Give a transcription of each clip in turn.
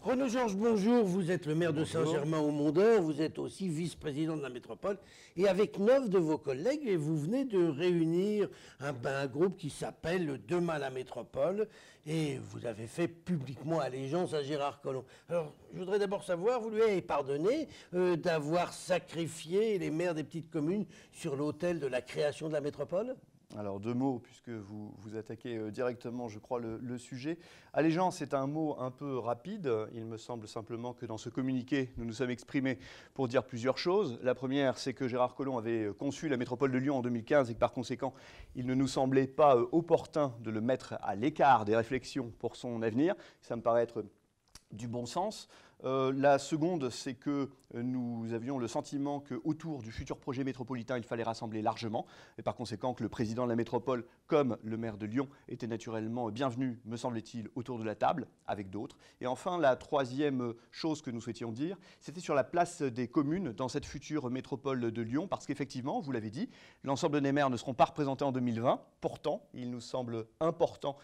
Renaud Georges, bonjour. Vous êtes le maire de Bonjour. Saint-Germain-au-Mont-d'Or. Vous êtes aussi vice-président de la métropole. Et avec 9 de vos collègues, vous venez de réunir un groupe qui s'appelle Demain la métropole. Et vous avez fait publiquement allégeance à Gérard Collomb. Alors, je voudrais d'abord savoir, vous lui avez pardonné d'avoir sacrifié les maires des petites communes sur l'autel de la création de la métropole ? Alors, deux mots, puisque vous attaquez directement, je crois, le sujet. Allégeance est un mot un peu rapide. Il me semble simplement que dans ce communiqué, nous nous sommes exprimés pour dire plusieurs choses. La première, c'est que Gérard Collomb avait conçu la métropole de Lyon en 2015 et que par conséquent, il ne nous semblait pas opportun de le mettre à l'écart des réflexions pour son avenir. Ça me paraît être du bon sens. La seconde, c'est que nous avions le sentiment qu'autour du futur projet métropolitain, il fallait rassembler largement, et par conséquent que le président de la métropole, comme le maire de Lyon, était naturellement bienvenu, me semble-t-il, autour de la table, avec d'autres. Et enfin, la troisième chose que nous souhaitions dire, c'était sur la place des communes dans cette future métropole de Lyon, parce qu'effectivement, vous l'avez dit, l'ensemble des maires ne seront pas représentés en 2020. Pourtant, il nous semble important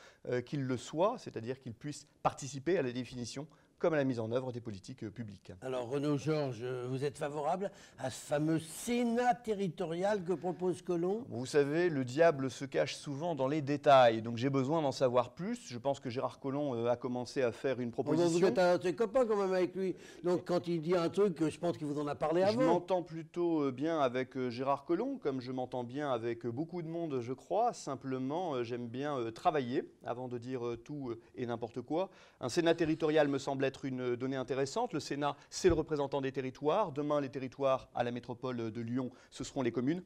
qu'ils le soient, c'est-à-dire qu'ils puissent participer à la définition comme à la mise en œuvre des politiques publiques. Alors, Renaud Georges, vous êtes favorable à ce fameux Sénat territorial que propose Collomb ? Vous savez, le diable se cache souvent dans les détails, donc j'ai besoin d'en savoir plus. Je pense que Gérard Collomb a commencé à faire une proposition. Vous êtes un de ses copains quand même avec lui, donc quand il dit un truc, je pense qu'il vous en a parlé avant. Je m'entends plutôt bien avec Gérard Collomb, comme je m'entends bien avec beaucoup de monde, je crois. Simplement, j'aime bien travailler avant de dire tout et n'importe quoi. Un Sénat territorial me semble être une donnée intéressante. Le Sénat, c'est le représentant des territoires. Demain, les territoires à la métropole de Lyon, ce seront les communes.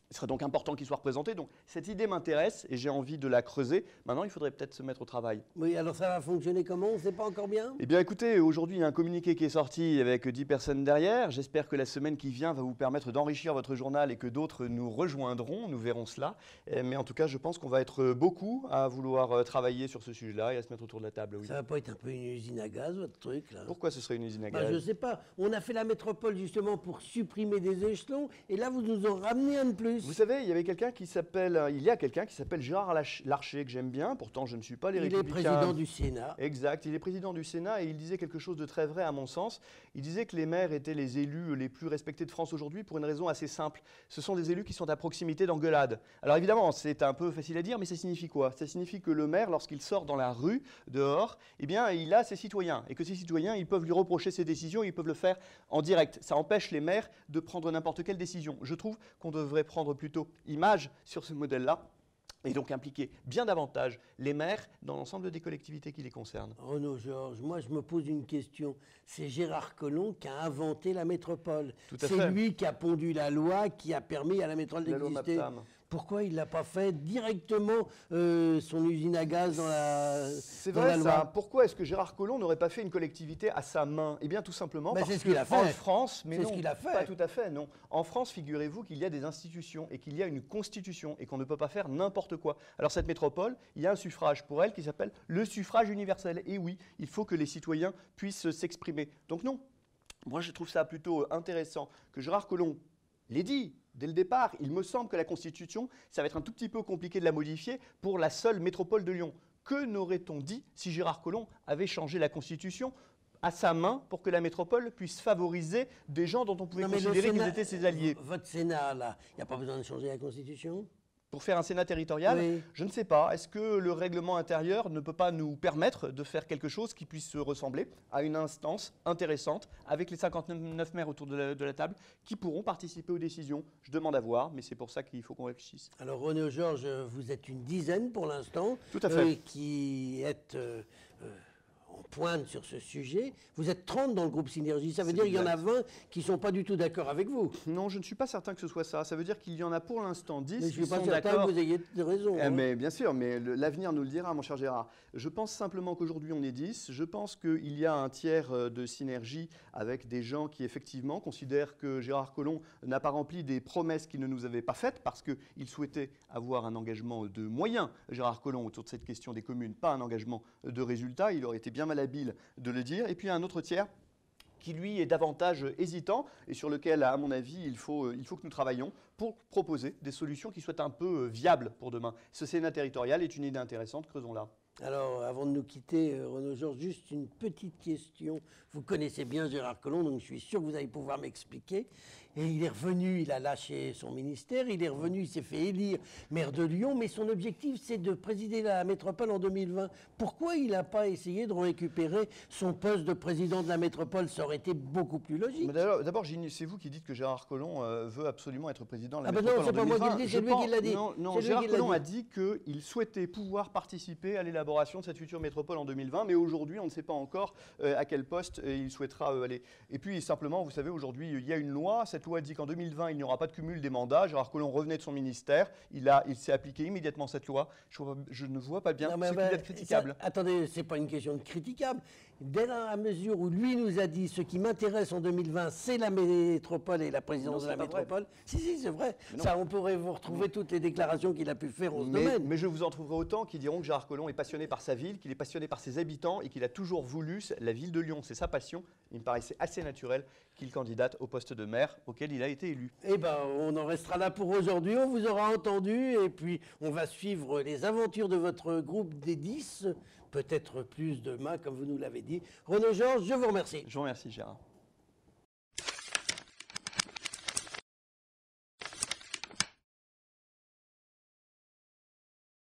Il serait donc important qu'il soit représenté. Donc cette idée m'intéresse et j'ai envie de la creuser. Maintenant, il faudrait peut-être se mettre au travail. Oui, alors ça va fonctionner comment? On ne sait pas encore bien? Eh bien écoutez, aujourd'hui il y a un communiqué qui est sorti avec 10 personnes derrière. J'espère que la semaine qui vient va vous permettre d'enrichir votre journal et que d'autres nous rejoindront. Nous verrons cela. Mais en tout cas, je pense qu'on va être beaucoup à vouloir travailler sur ce sujet-là et à se mettre autour de la table. Oui. Ça va pas être un peu une usine à gaz, votre truc là? Pourquoi ce serait une usine à gaz? Je ne sais pas. On a fait la métropole justement pour supprimer des échelons et là vous nous en ramenez un de plus. Vous savez, il y a quelqu'un qui s'appelle Gérard Larcher, que j'aime bien, pourtant je ne suis pas les Républicains. Il est président du Sénat. Exact, il est président du Sénat et il disait quelque chose de très vrai à mon sens. Il disait que les maires étaient les élus les plus respectés de France aujourd'hui pour une raison assez simple. Ce sont des élus qui sont à proximité d'engueulades. Alors évidemment, c'est un peu facile à dire, mais ça signifie quoi? Ça signifie que le maire, lorsqu'il sort dans la rue, dehors, eh bien, il a ses citoyens. Et que ces citoyens, ils peuvent lui reprocher ses décisions, ils peuvent le faire en direct. Ça empêche les maires de prendre n'importe quelle décision. Je trouve qu'on devrait prendre plutôt image sur ce modèle-là et donc impliquer bien davantage les maires dans l'ensemble des collectivités qui les concernent. Renaud Georges, moi je me pose une question. C'est Gérard Collomb qui a inventé la métropole. C'est lui qui a pondu la loi qui a permis à la métropole d'exister. Pourquoi il n'a pas fait directement son usine à gaz dans la loi? C'est vrai ça. Pourquoi est-ce que Gérard Collomb n'aurait pas fait une collectivité à sa main? Eh bien tout simplement parce c'est ce qu'il a fait. En France, mais non, ce qu'il a fait. Pas tout à fait, non. En France, figurez-vous qu'il y a des institutions et qu'il y a une constitution et qu'on ne peut pas faire n'importe quoi. Alors cette métropole, il y a un suffrage pour elle qui s'appelle le suffrage universel. Et oui, il faut que les citoyens puissent s'exprimer. Donc non, moi je trouve ça plutôt intéressant que Gérard Collomb l'ait dit. Dès le départ, il me semble que la Constitution, ça va être un tout petit peu compliqué de la modifier pour la seule métropole de Lyon. Que n'aurait-on dit si Gérard Collomb avait changé la Constitution à sa main pour que la métropole puisse favoriser des gens dont on pouvait considérer qu'ils étaient ses alliés? Votre Sénat, là, il n'y a pas besoin de changer la Constitution? Pour faire un Sénat territorial, oui. Je ne sais pas. Est-ce que le règlement intérieur ne peut pas nous permettre de faire quelque chose qui puisse se ressembler à une instance intéressante avec les 59 maires autour de la table qui pourront participer aux décisions? Je demande à voir, mais c'est pour ça qu'il faut qu'on réfléchisse. Alors Renaud Georges, vous êtes une dizaine pour l'instant. Tout à fait. Qui êtes en pointe sur ce sujet. Vous êtes 30 dans le groupe Synergie. Ça veut dire qu'il y en a 20 qui ne sont pas du tout d'accord avec vous. Non, je ne suis pas certain que ce soit ça. Ça veut dire qu'il y en a pour l'instant 10 mais qui sont d'accord. Je ne suis pas certain que vous ayez raison. Mais bien sûr, mais l'avenir nous le dira, mon cher Gérard. Je pense simplement qu'aujourd'hui on est 10. Je pense qu'il y a un tiers de synergie avec des gens qui effectivement considèrent que Gérard Collomb n'a pas rempli des promesses qu'il ne nous avait pas faites parce qu'il souhaitait avoir un engagement de moyens, Gérard Collomb, autour de cette question des communes, pas un engagement de résultats. Il aurait été bien malhabile de le dire. Et puis un autre tiers qui lui est davantage hésitant et sur lequel, à mon avis, il faut que nous travaillions pour proposer des solutions qui soient un peu viables pour demain. Ce Sénat territorial est une idée intéressante, creusons-la. Alors, avant de nous quitter, Renaud Georges, juste une petite question. Vous connaissez bien Gérard Collomb, donc je suis sûr que vous allez pouvoir m'expliquer. Et il est revenu, il a lâché son ministère, il est revenu, il s'est fait élire maire de Lyon, mais son objectif, c'est de présider la métropole en 2020. Pourquoi il n'a pas essayé de récupérer son poste de président de la métropole? Ça aurait été beaucoup plus logique. D'abord, c'est vous qui dites que Gérard Collomb veut absolument être président de la métropole non, c'est en pas moi 2020. qui le dis, c'est lui qui l'a dit. Non, Gérard Collomb a dit qu'il souhaitait pouvoir participer à l'élaboration de cette future métropole en 2020, mais aujourd'hui, on ne sait pas encore à quel poste il souhaitera aller. Et puis, simplement, vous savez, aujourd'hui, il y a une loi. Cette loi dit qu'en 2020, il n'y aura pas de cumul des mandats. Gérard Collomb revenait de son ministère. Il s'est appliqué immédiatement cette loi. Je ne vois pas bien ce qui doit être critiquable. Attendez, c'est pas une question de critiquable. Dès la mesure où lui nous a dit ce qui m'intéresse en 2020, c'est la métropole et la présidence de la métropole. Si, c'est vrai. Ça, on pourrait vous retrouver toutes les déclarations qu'il a pu faire en ce domaine. Mais je vous en trouverai autant qui diront que Gérard Collomb est passionné par sa ville, qu'il est passionné par ses habitants et qu'il a toujours voulu la ville de Lyon. C'est sa passion. Il me paraissait assez naturel qu'il candidate au poste de maire auquel il a été élu. Eh bien, on en restera là pour aujourd'hui. On vous aura entendu et puis on va suivre les aventures de votre groupe des 10. Peut-être plus demain, comme vous nous l'avez dit. Renaud Georges, je vous remercie. Je vous remercie, Gérard.